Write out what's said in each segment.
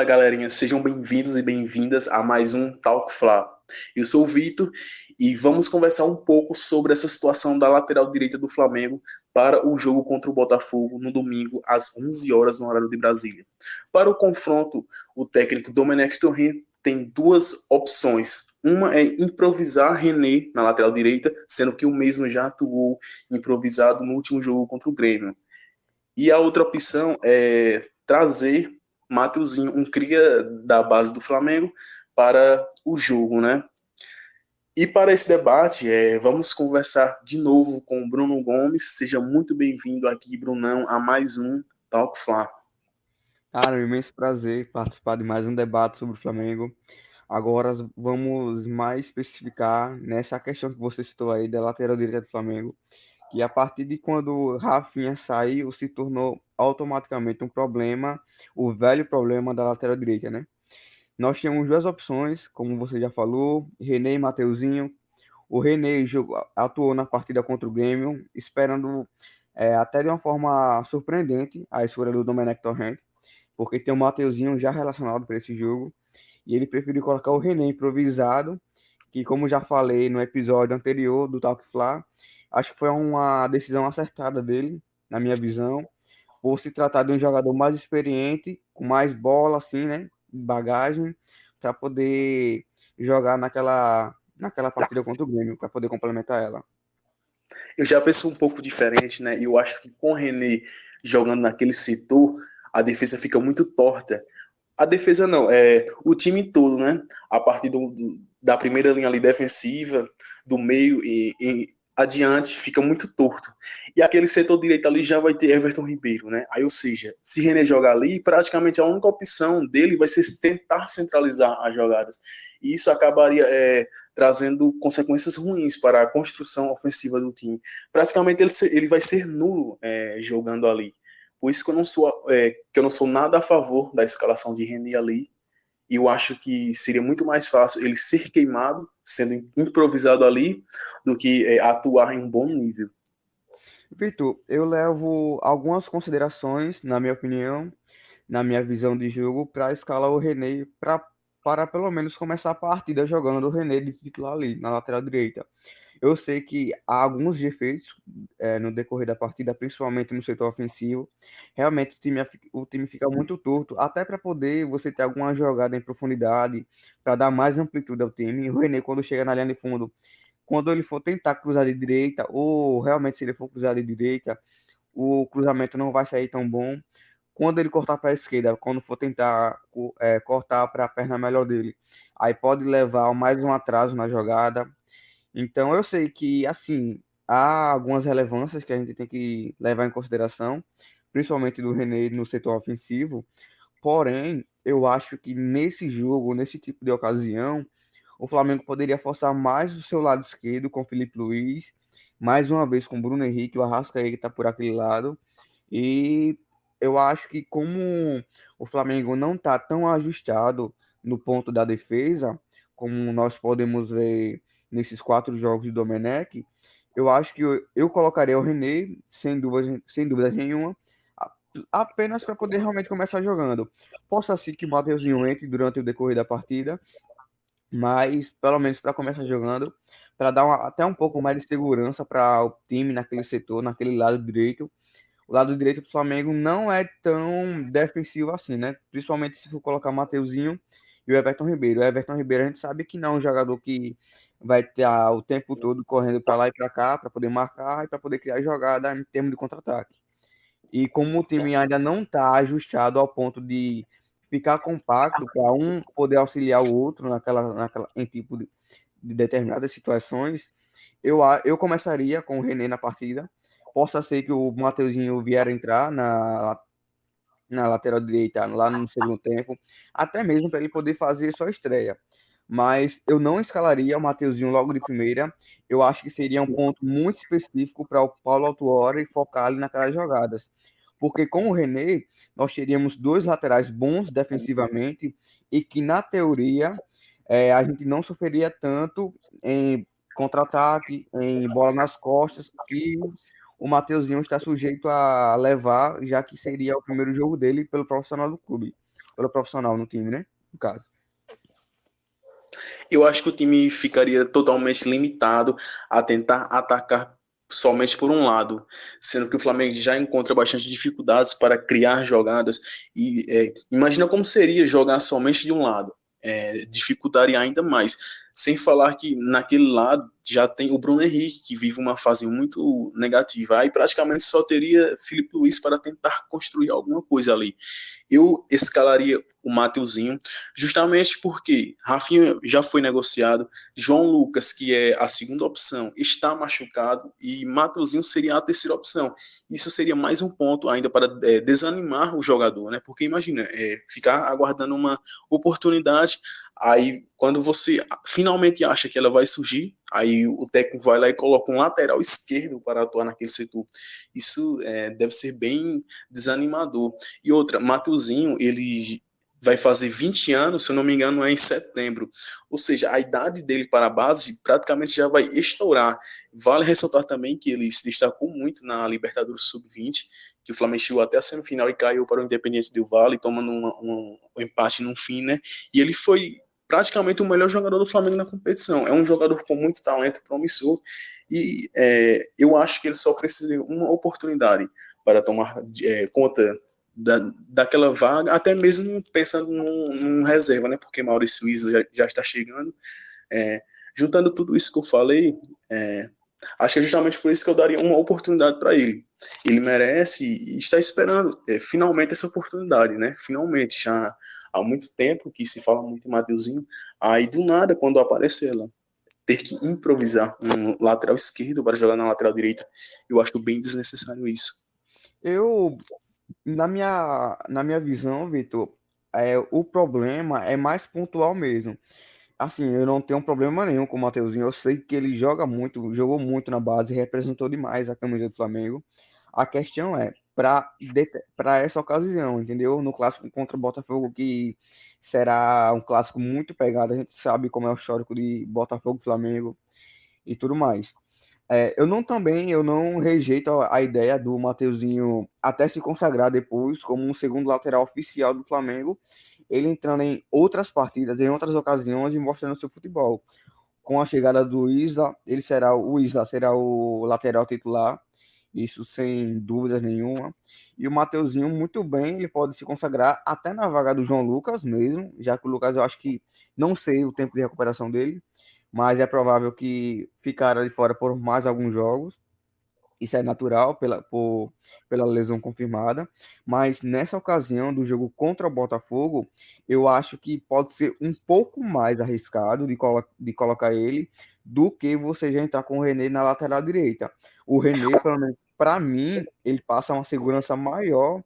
Fala, galerinha, sejam bem-vindos e bem-vindas a mais um Talk Fla. Eu sou o Vitor e vamos conversar um pouco sobre essa situação da lateral direita do Flamengo para o jogo contra o Botafogo no domingo às 11 horas no horário de Brasília. Para o confronto, o técnico Domenech Torrent tem duas opções. Uma é improvisar René na lateral direita, sendo que o mesmo já atuou improvisado no último jogo contra o Grêmio. E a outra opção é trazer Mateuzinho, um cria da base do Flamengo, para o jogo, né? E para esse debate, vamos conversar de novo com o Bruno Gomes. Seja muito bem-vindo aqui, Brunão, a mais um Talk Fla. Cara, é um imenso prazer participar de mais um debate sobre o Flamengo. Agora vamos mais especificar nessa questão que você citou aí da lateral direita do Flamengo, que a partir de quando Rafinha saiu, se tornou automaticamente um problema, o velho problema da lateral direita, né? Nós temos duas opções, como você já falou, René e Mateuzinho. O René atuou na partida contra o Grêmio, esperando até de uma forma surpreendente a escolha do Domenech Torrent, porque tem o Mateuzinho já relacionado para esse jogo, e ele preferiu colocar o René improvisado, que como já falei no episódio anterior do Talk Fla, acho que foi uma decisão acertada dele, na minha visão, por se tratar de um jogador mais experiente, com mais bola, assim, né, bagagem, para poder jogar naquela partida contra o Grêmio, para poder complementar ela. Eu já penso um pouco diferente, né? E eu acho que com o René jogando naquele setor, a defesa fica muito torta. A defesa não, é o time todo, né? A partir da primeira linha ali defensiva, do meio e adiante, fica muito torto. E aquele setor direito ali já vai ter Everton Ribeiro, né? Aí, ou seja, se René jogar ali, praticamente a única opção dele vai ser tentar centralizar as jogadas. E isso acabaria trazendo consequências ruins para a construção ofensiva do time. Praticamente ele vai ser nulo jogando ali. Por isso que eu não sou nada a favor da escalação de René ali. E eu acho que seria muito mais fácil ele ser queimado, sendo improvisado ali, do que atuar em um bom nível. Vitor, eu levo algumas considerações, na minha opinião, na minha visão de jogo, para escalar o René para pelo menos começar a partida jogando o René de titular ali, na lateral direita. Eu sei que há alguns defeitos no decorrer da partida, principalmente no setor ofensivo. Realmente o time fica muito torto, até para poder você ter alguma jogada em profundidade, para dar mais amplitude ao time. O René, quando chega na linha de fundo, quando ele for tentar cruzar de direita, ou realmente se ele for cruzar de direita, o cruzamento não vai sair tão bom. Quando ele cortar para a esquerda, quando for tentar cortar para a perna melhor dele, aí pode levar a mais um atraso na jogada. Então eu sei que assim há algumas relevâncias que a gente tem que levar em consideração, principalmente do René no setor ofensivo. Porém, eu acho que nesse jogo, nesse tipo de ocasião, o Flamengo poderia forçar mais o seu lado esquerdo com o Felipe Luiz, mais uma vez com o Bruno Henrique, o Arrascaeta por aquele lado. E eu acho que como o Flamengo não está tão ajustado no ponto da defesa, como nós podemos ver nesses 4 jogos de Domenech, eu acho que eu colocaria o René, sem dúvidas nenhuma, apenas para poder realmente começar jogando. Possa ser que o Mateuzinho entre durante o decorrer da partida, mas pelo menos para começar jogando, para dar até um pouco mais de segurança para o time naquele setor, naquele lado direito. O lado direito do Flamengo não é tão defensivo assim, né? Principalmente se for colocar o Mateuzinho e o Everton Ribeiro. O Everton Ribeiro a gente sabe que não é um jogador que vai estar o tempo todo correndo para lá e para cá para poder marcar e para poder criar jogada em termos de contra-ataque. E como o time ainda não está ajustado ao ponto de ficar compacto para um poder auxiliar o outro em tipo de determinadas situações, eu começaria com o René na partida. Possa ser que o Mateuzinho vier a entrar na lateral direita, lá no segundo tempo, até mesmo para ele poder fazer sua estreia. Mas eu não escalaria o Mateuzinho logo de primeira. Eu acho que seria um ponto muito específico para o Paulo Autuori focar ali naquelas jogadas. Porque com o René, nós teríamos dois laterais bons defensivamente e que, na teoria, a gente não sofreria tanto em contra-ataque, em bola nas costas, que o Mateuzinho está sujeito a levar, já que seria o primeiro jogo dele pelo profissional do clube. pelo profissional no time, né? No caso. Eu acho que o time ficaria totalmente limitado a tentar atacar somente por um lado, sendo que o Flamengo já encontra bastante dificuldades para criar jogadas e imagina como seria jogar somente de um lado, dificultaria ainda mais. Sem falar que naquele lado já tem o Bruno Henrique, que vive uma fase muito negativa. Aí praticamente só teria Felipe Luiz para tentar construir alguma coisa ali. Eu escalaria o Mateuzinho, justamente porque Rafinha já foi negociado, João Lucas, que é a segunda opção, está machucado e Mateuzinho seria a terceira opção. Isso seria mais um ponto ainda para desanimar o jogador, né? Porque imagina, ficar aguardando uma oportunidade, aí quando você finalmente acha que ela vai surgir, aí o técnico vai lá e coloca um lateral esquerdo para atuar naquele setor. Isso deve ser bem desanimador. E outra, Mateuzinho, ele vai fazer 20 anos, se eu não me engano, é em setembro. Ou seja, a idade dele para a base praticamente já vai estourar. Vale ressaltar também que ele se destacou muito na Libertadores Sub-20, que o Flamengo chegou até a semifinal e caiu para o Independiente del Valle, tomando um empate no fim, né? E ele foi praticamente o melhor jogador do Flamengo na competição. É um jogador com muito talento, promissor, e eu acho que ele só precisa de uma oportunidade para tomar conta daquela vaga, até mesmo pensando num reserva, né? Porque Maurício Isla já está chegando. É, juntando tudo isso que eu falei, acho que é justamente por isso que eu daria uma oportunidade para ele. Ele merece e está esperando finalmente essa oportunidade, né? Finalmente, já há muito tempo que se fala muito em Mateuzinho, aí do nada, quando aparece ela, ter que improvisar um lateral esquerdo para jogar na lateral direita, eu acho bem desnecessário isso. Eu, na minha visão, Vitor, o problema é mais pontual mesmo. Assim, eu não tenho problema nenhum com o Mateuzinho. Eu sei que ele joga muito, jogou muito na base, representou demais a camisa do Flamengo. A questão é, para essa ocasião, entendeu? No clássico contra o Botafogo, que será um clássico muito pegado, a gente sabe como é o histórico de Botafogo e Flamengo e tudo mais. Eu não rejeito a ideia do Mateuzinho até se consagrar depois como um segundo lateral oficial do Flamengo, ele entrando em outras partidas, em outras ocasiões e mostrando seu futebol. Com a chegada do Isla, o Isla será o lateral titular, isso sem dúvidas nenhuma. E o Mateuzinho, muito bem, ele pode se consagrar até na vaga do João Lucas mesmo, já que o Lucas eu acho que não sei o tempo de recuperação dele, mas é provável que ficará de fora por mais alguns jogos. Isso é natural pela lesão confirmada, mas nessa ocasião do jogo contra o Botafogo, eu acho que pode ser um pouco mais arriscado de colocar ele do que você já entrar com o René na lateral direita. O René, pelo menos para mim, ele passa uma segurança maior,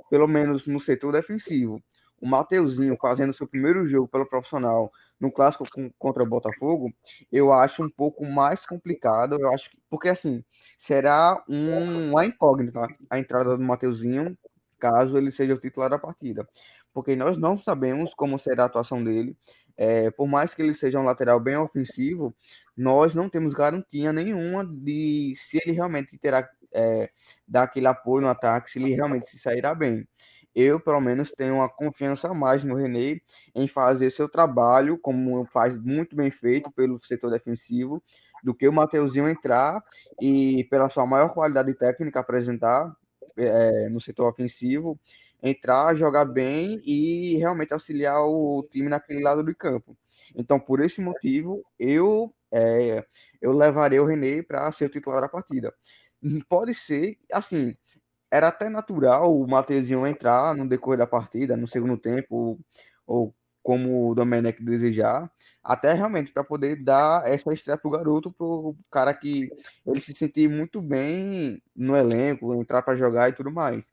pelo menos no setor defensivo. O Mateuzinho fazendo seu primeiro jogo pelo profissional no clássico contra o Botafogo, eu acho um pouco mais complicado. Eu acho que, porque assim, será uma incógnita a entrada do Mateuzinho, caso ele seja o titular da partida. Porque nós não sabemos como será a atuação dele. Por mais que ele seja um lateral bem ofensivo, nós não temos garantia nenhuma de se ele realmente terá dar aquele apoio no ataque, se ele realmente se sairá bem. Eu, pelo menos, tenho uma confiança a mais no René em fazer seu trabalho, como faz muito bem feito pelo setor defensivo, do que o Mateuzinho entrar e, pela sua maior qualidade técnica, apresentar no setor ofensivo, entrar, jogar bem e realmente auxiliar o time naquele lado do campo. Então, por esse motivo, eu levarei o René para ser o titular da partida. Pode ser, assim, era até natural o Mateuzinho entrar no decorrer da partida, no segundo tempo, ou como o Domenech desejar, até realmente para poder dar essa estreia pro garoto, pro cara que ele se sentir muito bem no elenco, entrar para jogar e tudo mais.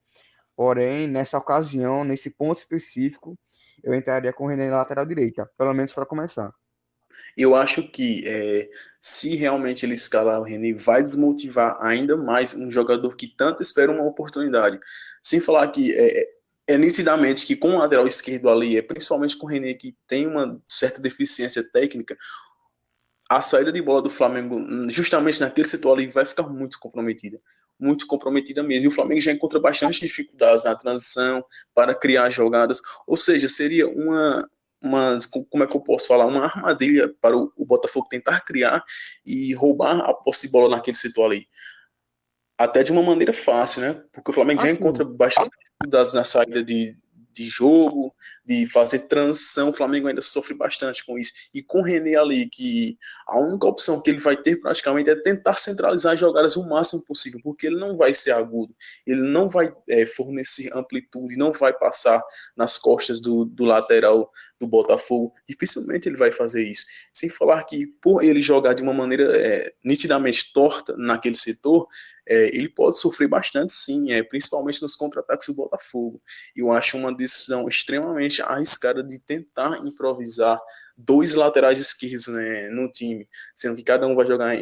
Porém, nessa ocasião, nesse ponto específico, eu entraria com o René na lateral direita, pelo menos para começar. Eu acho que se realmente ele escalar o René, vai desmotivar ainda mais um jogador que tanto espera uma oportunidade. Sem falar que nitidamente que com o lateral esquerdo ali, principalmente com o René, que tem uma certa deficiência técnica, a saída de bola do Flamengo, justamente naquele setor ali, vai ficar muito comprometida. muito comprometida mesmo. E o Flamengo já encontra bastante dificuldades na transição para criar jogadas. Ou seja, seria como é que eu posso falar? Uma armadilha para o Botafogo tentar criar e roubar a posse de bola naquele setor ali. Até de uma maneira fácil, né? Porque o Flamengo já encontra Assim, bastante dificuldades na saída de jogo, de fazer transição. O Flamengo ainda sofre bastante com isso. E com o René ali, que a única opção que ele vai ter praticamente é tentar centralizar as jogadas o máximo possível, porque ele não vai ser agudo, ele não vai fornecer amplitude, não vai passar nas costas do lateral do Botafogo. Dificilmente ele vai fazer isso. Sem falar que, por ele jogar de uma maneira nitidamente torta naquele setor, ele pode sofrer bastante, sim, principalmente nos contra-ataques do Botafogo. Eu acho uma decisão extremamente arriscada de tentar improvisar dois laterais esquerdos, né, no time, sendo que cada um vai jogar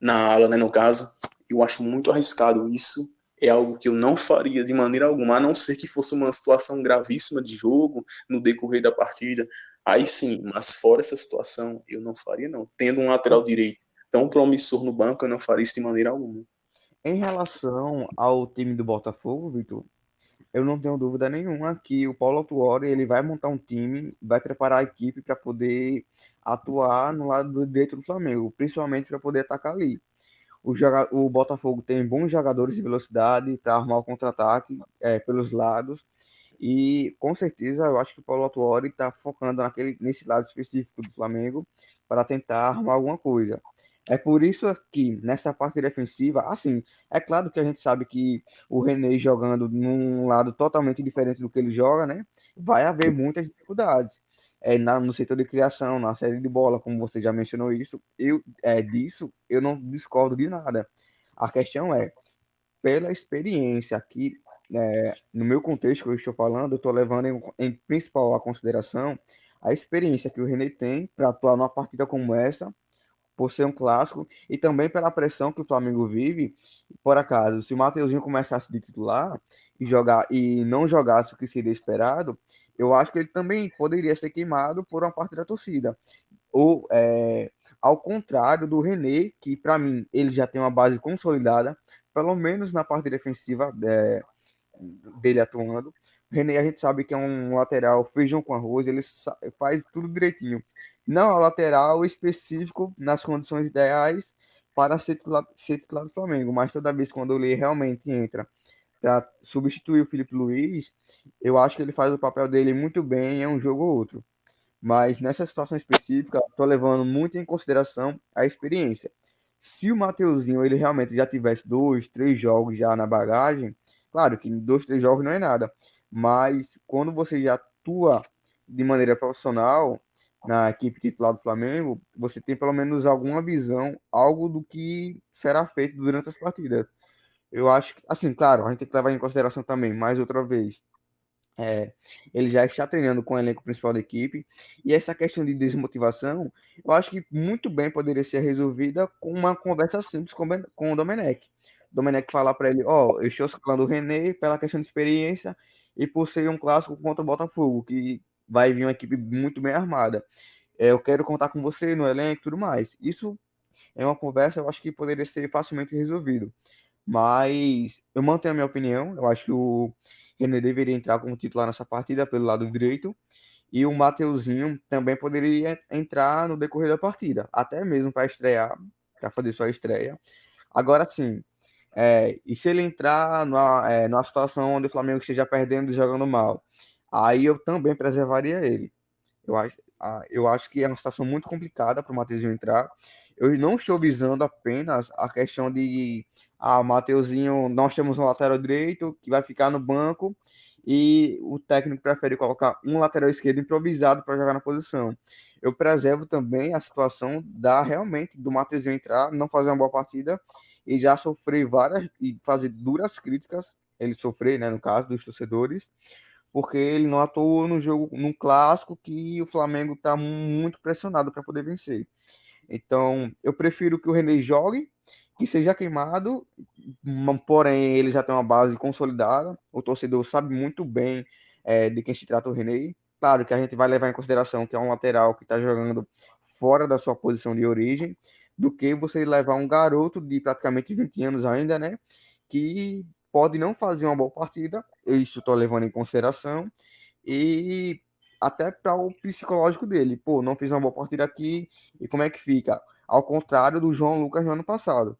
na ala, né, no caso. Eu acho muito arriscado isso. É algo que eu não faria de maneira alguma, a não ser que fosse uma situação gravíssima de jogo no decorrer da partida. Aí sim, mas fora essa situação, eu não faria, não. Tendo um lateral direito tão promissor no banco, eu não faria isso de maneira alguma. em relação ao time do Botafogo, Vitor, eu não tenho dúvida nenhuma que o Paulo Autuori ele vai montar um time, vai preparar a equipe para poder atuar no lado direito do Flamengo, principalmente para poder atacar ali. O Botafogo tem bons jogadores de velocidade para armar o contra-ataque pelos lados. E com certeza eu acho que o Paulo Autuori está focando nesse lado específico do Flamengo para tentar arrumar alguma coisa. É por isso que nessa parte defensiva, assim, é claro que a gente sabe que o René jogando num lado totalmente diferente do que ele joga, né? Vai haver muitas dificuldades. No setor de criação, na série de bola, como você já mencionou isso, disso eu não discordo de nada. A questão é, pela experiência aqui, no meu contexto que eu estou falando, eu estou levando em principal a consideração a experiência que o René tem para atuar numa partida como essa, por ser um clássico, e também pela pressão que o Flamengo vive. Por acaso, se o Mateuzinho começasse de titular e não jogasse o que seria esperado, eu acho que ele também poderia ser queimado por uma parte da torcida. Ou, ao contrário do René, que para mim ele já tem uma base consolidada, pelo menos na parte defensiva dele atuando. O René a gente sabe que é um lateral feijão com arroz, ele faz tudo direitinho. Não é o lateral específico nas condições ideais para ser titular do Flamengo, mas toda vez quando ele realmente entra para substituir o Felipe Luiz, eu acho que ele faz o papel dele muito bem em um jogo ou outro. Mas nessa situação específica, estou levando muito em consideração a experiência. Se o Mateuzinho ele realmente já tivesse 2, 3 jogos já na bagagem, claro que 2, 3 jogos não é nada, mas quando você já atua de maneira profissional na equipe titular do Flamengo, você tem pelo menos alguma visão, algo do que será feito durante as partidas. Eu acho que, assim, claro, a gente tem que levar em consideração também, mais outra vez, é, ele já está treinando com o elenco principal da equipe. E essa questão de desmotivação, eu acho que muito bem poderia ser resolvida com uma conversa simples com o Domenech. O Domenech falar para ele: Ó, eu estou escalando o René pela questão de experiência e por ser um clássico contra o Botafogo, que vai vir uma equipe muito bem armada. Eu quero contar com você no elenco e tudo mais. Isso é uma conversa, eu acho que poderia ser facilmente resolvido. Mas eu mantenho a minha opinião. Eu acho que o René deveria entrar como titular nessa partida pelo lado direito. E o Mateuzinho também poderia entrar no decorrer da partida, até mesmo para estrear, para fazer sua estreia. Agora sim, e se ele entrar numa situação onde o Flamengo esteja perdendo e jogando mal, aí eu também preservaria ele. Eu acho que é uma situação muito complicada para o Mateuzinho entrar. Eu não estou visando apenas a questão de o Mateuzinho, nós temos um lateral direito que vai ficar no banco e o técnico prefere colocar um lateral esquerdo improvisado para jogar na posição. Eu preservo também a situação da realmente do Mateuzinho entrar, não fazer uma boa partida e já sofrer várias e fazer duras críticas, ele sofrer, né, no caso dos torcedores porque ele não atuou no jogo, num clássico que o Flamengo está muito pressionado para poder vencer. Então, eu prefiro que o René jogue, que seja queimado, porém ele já tem uma base consolidada. O torcedor sabe muito bem de quem se trata o René. Claro que a gente vai levar em consideração que é um lateral que está jogando fora da sua posição de origem, do que você levar um garoto de praticamente 20 anos ainda, né? Que pode não fazer uma boa partida, isso estou levando em consideração, e até para o psicológico dele. Pô, não fiz uma boa partida aqui, e como é que fica? Ao contrário do João Lucas no ano passado.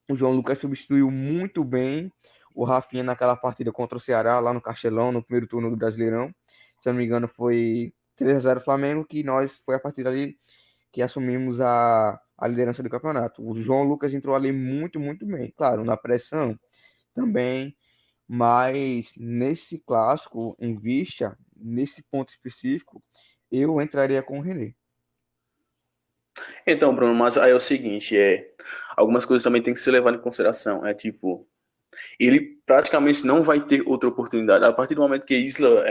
O João Lucas substituiu muito bem o Rafinha naquela partida contra o Ceará, lá no Castelão, no primeiro turno do Brasileirão. Se eu não me engano, foi 3-0 Flamengo, que nós foi a partir dali que assumimos a liderança do campeonato. O João Lucas entrou ali muito, muito bem. Claro, na pressão também, mas nesse clássico, em vista, nesse ponto específico, eu entraria com o René. Então, Bruno, mas aí é o seguinte, algumas coisas também tem que ser levadas em consideração. É tipo, ele praticamente não vai ter outra oportunidade. A partir do momento que Isla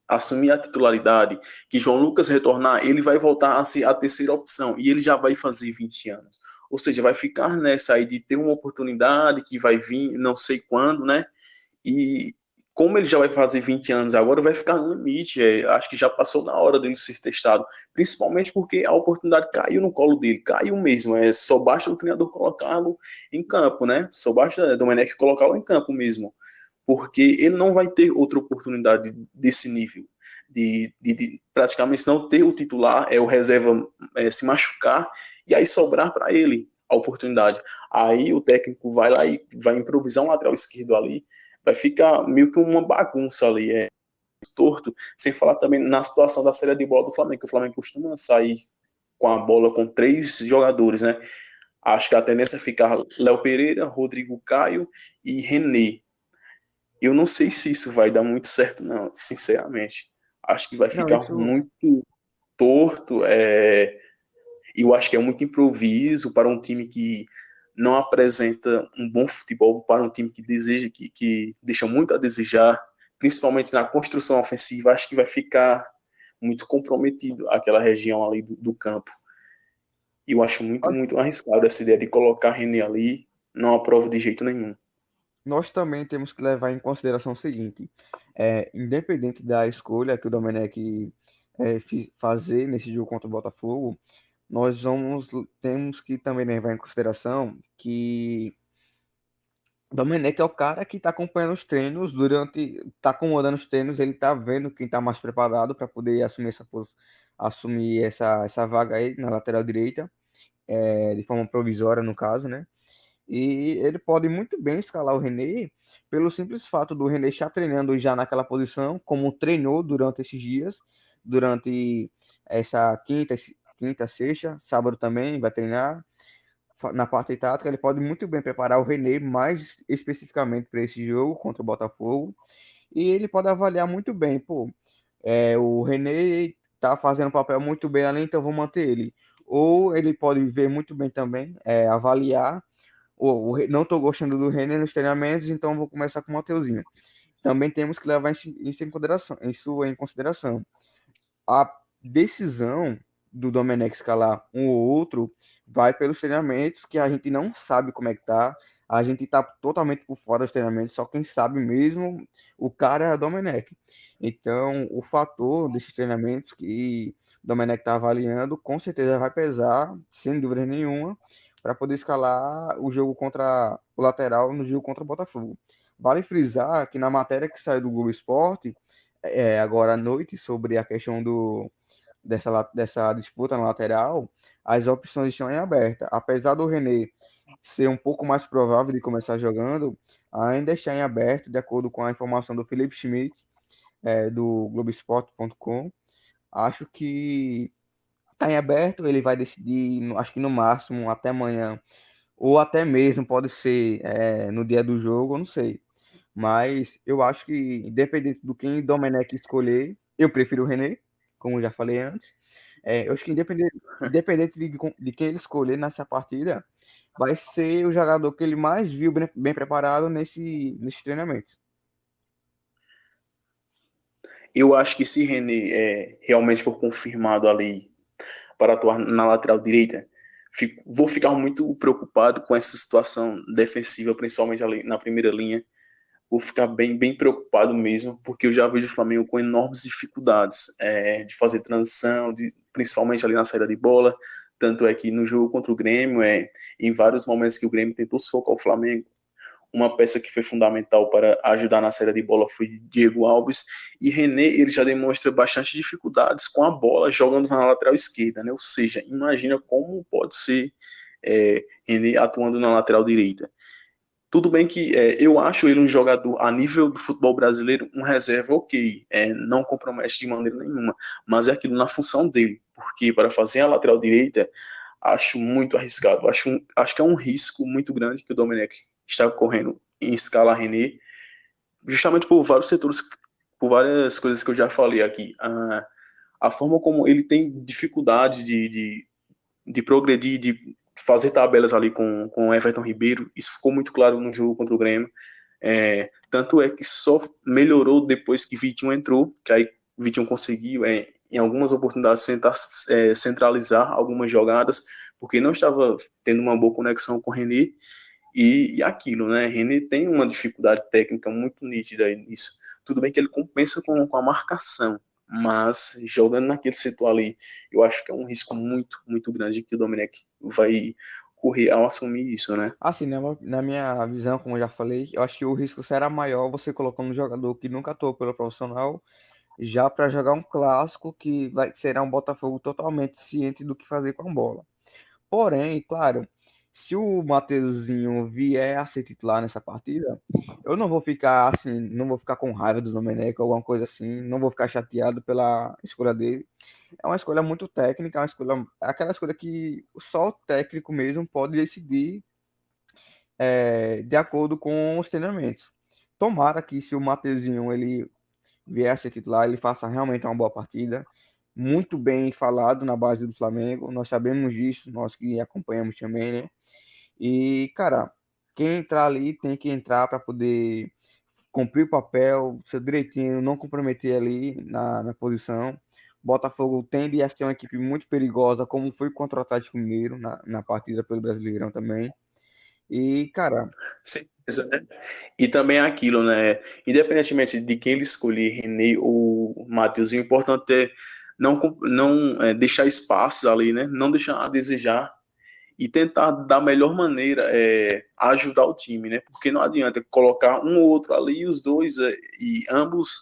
assumir a titularidade, que João Lucas retornar, ele vai voltar a ser a terceira opção e ele já vai fazer 20 anos. Ou seja, vai ficar nessa aí de ter uma oportunidade que vai vir, não sei quando, né? E como ele já vai fazer 20 anos agora, vai ficar no limite. Acho que já passou na hora dele ser testado. Principalmente porque a oportunidade caiu no colo dele, caiu mesmo. Só basta o treinador colocá-lo em campo, né? Só basta Domenech colocá-lo em campo mesmo. Porque ele não vai ter outra oportunidade desse nível. De praticamente não ter o titular, o reserva se machucar e aí sobrar para ele a oportunidade. Aí o técnico vai lá e vai improvisar um lateral esquerdo ali, vai ficar meio que uma bagunça ali, torto, sem falar também na situação da série de bola do Flamengo, que o Flamengo costuma sair com a bola com 3 jogadores, né? Acho que a tendência é ficar Léo Pereira, Rodrigo Caio e René. Eu não sei se isso vai dar muito certo, não, sinceramente. Acho que vai Não, ficar isso. muito torto. Eu acho que é muito improviso para um time que não apresenta um bom futebol, para um time que deseja, que deixa muito a desejar, principalmente na construção ofensiva. Acho que vai ficar muito comprometido aquela região ali do campo. E eu acho muito, muito arriscado essa ideia de colocar René ali, não aprovo de jeito nenhum. Nós também temos que levar em consideração o seguinte: independente da escolha que o Domenech fazer nesse jogo contra o Botafogo, temos que também levar em consideração que o Domenech é o cara que está acompanhando os treinos está acomodando os treinos, ele está vendo quem está mais preparado para poder assumir essa vaga aí na lateral direita, de forma provisória no caso, né? E ele pode muito bem escalar o René pelo simples fato do René estar treinando já naquela posição, como treinou durante esses dias, durante essa quinta, sexta, sábado também vai treinar. Na parte tática, ele pode muito bem preparar o René mais especificamente para esse jogo contra o Botafogo. E ele pode avaliar muito bem, pô, o René tá fazendo um papel muito bem ali, então vou manter ele. Ou ele pode ver muito bem também, avaliar não estou gostando do Renner nos treinamentos, então vou começar com o Mateuzinho. Também temos que levar isso em consideração. A decisão do Domenech escalar um ou outro vai pelos treinamentos que a gente não sabe como é que tá. A gente está totalmente por fora dos treinamentos, só quem sabe mesmo o cara é o Domenech. Então, o fator desses treinamentos que o Domenech está avaliando, com certeza vai pesar, sem dúvida nenhuma, para poder escalar o jogo contra o lateral no jogo contra o Botafogo. Vale frisar que na matéria que saiu do Globo Esporte, agora à noite, sobre a questão dessa disputa na lateral, as opções estão em aberta. Apesar do René ser um pouco mais provável de começar jogando, ainda está em aberto, de acordo com a informação do Felipe Schmidt, do Globoesporte.com. Acho que está em aberto, ele vai decidir, acho que no máximo até amanhã, ou até mesmo pode ser no dia do jogo, eu não sei. Mas eu acho que, independente do quem Domenech escolher, eu prefiro o René, como eu já falei antes. Eu acho que independente de quem ele escolher nessa partida, vai ser o jogador que ele mais viu bem preparado nesse treinamento. Eu acho que se René realmente for confirmado ali para atuar na lateral direita, vou ficar muito preocupado com essa situação defensiva, principalmente ali na primeira linha. Vou ficar bem, bem preocupado mesmo, porque eu já vejo o Flamengo com enormes dificuldades de fazer transição, principalmente ali na saída de bola, Tanto é que no jogo contra o Grêmio, em vários momentos que o Grêmio tentou sufocar o Flamengo, uma peça que foi fundamental para ajudar na saída de bola foi Diego Alves, e René ele já demonstra bastante dificuldades com a bola jogando na lateral esquerda, né? Ou seja, imagina como pode ser René atuando na lateral direita. Tudo bem que eu acho ele um jogador a nível do futebol brasileiro, um reserva ok, não compromete de maneira nenhuma, mas é aquilo na função dele, porque para fazer a lateral direita, acho muito arriscado, acho que é um risco muito grande que o Domenech está correndo em escala René, justamente por vários setores, por várias coisas que eu já falei aqui. A forma como ele tem dificuldade de progredir, de fazer tabelas ali com o Everton Ribeiro, isso ficou muito claro no jogo contra o Grêmio. Tanto é que só melhorou depois que Vitinho entrou, que aí Vitinho conseguiu, em algumas oportunidades, tentar centralizar algumas jogadas, porque não estava tendo uma boa conexão com o René, e aquilo, né? René tem uma dificuldade técnica muito nítida nisso. Tudo bem que ele compensa com a marcação, mas jogando naquele setor ali, eu acho que é um risco muito, muito grande que o Domenech vai correr ao assumir isso, né? Assim, na minha visão, como eu já falei, eu acho que o risco será maior você colocando um jogador que nunca atuou pelo profissional já para jogar um clássico que será um Botafogo totalmente ciente do que fazer com a bola. Porém, claro, se o Mateuzinho vier a ser titular nessa partida, eu não vou ficar assim, não vou ficar com raiva do Domenech ou alguma coisa assim, não vou ficar chateado pela escolha dele. É uma escolha muito técnica, é uma escolha, é aquela escolha que só o técnico mesmo pode decidir de acordo com os treinamentos. Tomara que se o Mateuzinho ele vier a ser titular, ele faça realmente uma boa partida. Muito bem falado na base do Flamengo, nós sabemos disso, nós que acompanhamos também, né? E, cara, quem entrar ali tem que entrar para poder cumprir o papel, ser direitinho, não comprometer ali na posição. Botafogo tende a ser uma equipe muito perigosa, como foi contra o Atlético Mineiro na partida pelo Brasileirão também. E, cara, Certeza, né? E também é aquilo, né? Independentemente de quem ele escolher, René ou Matheus, o importante é não deixar espaços ali, né? Não deixar a desejar e tentar da melhor maneira ajudar o time, né? Porque não adianta colocar um ou outro ali e os dois e ambos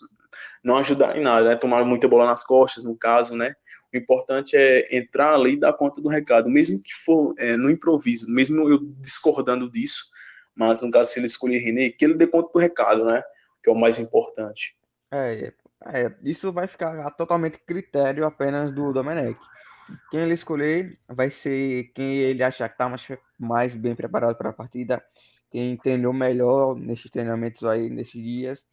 não ajudar em nada, né? Tomar muita bola nas costas, no caso, né? O importante é entrar ali e dar conta do recado, mesmo que for no improviso, mesmo eu discordando disso, mas no caso se ele escolher René, que ele dê conta do recado, né? Que é o mais importante. é, isso vai ficar a totalmente critério apenas do Domenech. Quem ele escolher vai ser quem ele achar que está mais bem preparado para a partida, quem entendeu melhor nesses treinamentos aí, nesses dias.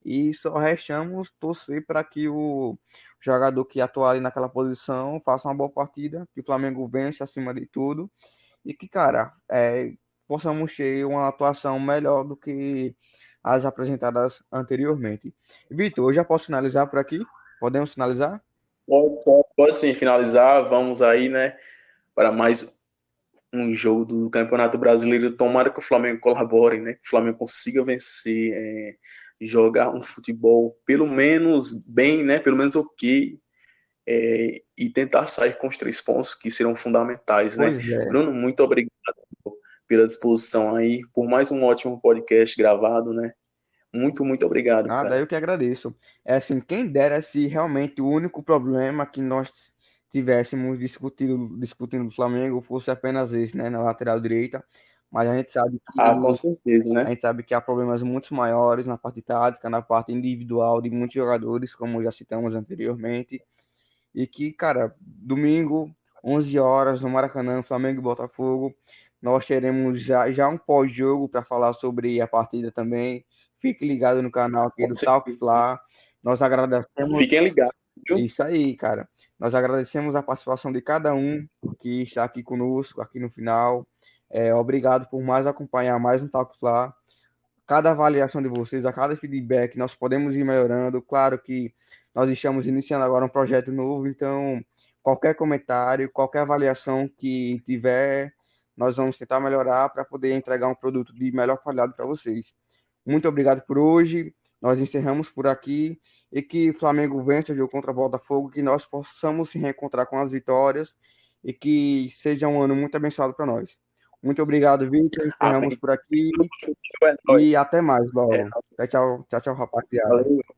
E só restamos torcer para que o jogador que atuar ali naquela posição faça uma boa partida, que o Flamengo vence acima de tudo e que, cara, possamos ter uma atuação melhor do que as apresentadas anteriormente. Vitor, eu já posso finalizar por aqui? Podemos finalizar? Pode sim, finalizar, vamos aí, né? Para mais um jogo do Campeonato Brasileiro. Tomara que o Flamengo colabore, né? Que o Flamengo consiga vencer, jogar um futebol pelo menos bem, né? Pelo menos ok, e tentar sair com os 3 pontos que serão fundamentais, né? Pois é. Bruno, muito obrigado pela disposição aí, por mais um ótimo podcast gravado, né? Muito, muito obrigado, Nada, cara. eu que agradeço. É assim, quem dera se realmente o único problema que nós tivéssemos discutindo do Flamengo fosse apenas esse, né, na lateral direita, mas Ah, com certeza, a né? gente sabe que há problemas muito maiores na parte tática, na parte individual de muitos jogadores, como já citamos anteriormente, e que, cara, domingo, 11 horas, no Maracanã, Flamengo e Botafogo, nós teremos já um pós-jogo para falar sobre a partida também. Fique ligado no canal aqui Com do Talk certeza. Fla. Nós agradecemos Fiquem ligados, viu? isso aí, cara. Nós agradecemos a participação de cada um que está aqui conosco, aqui no final. Obrigado por mais acompanhar mais um Talk Fla. Cada avaliação de vocês, a cada feedback, nós podemos ir melhorando. Claro que nós estamos iniciando agora um projeto novo, então qualquer comentário, qualquer avaliação que tiver, nós vamos tentar melhorar para poder entregar um produto de melhor qualidade para vocês. Muito obrigado por hoje. Nós encerramos por aqui e que o Flamengo vença o jogo contra o Botafogo, que nós possamos se reencontrar com as vitórias e que seja um ano muito abençoado para nós. Muito obrigado, Victor. Encerramos Amém. por aqui É nóis. e até mais, É logo. Tchau, tchau, tchau, tchau, rapaziada. nóis.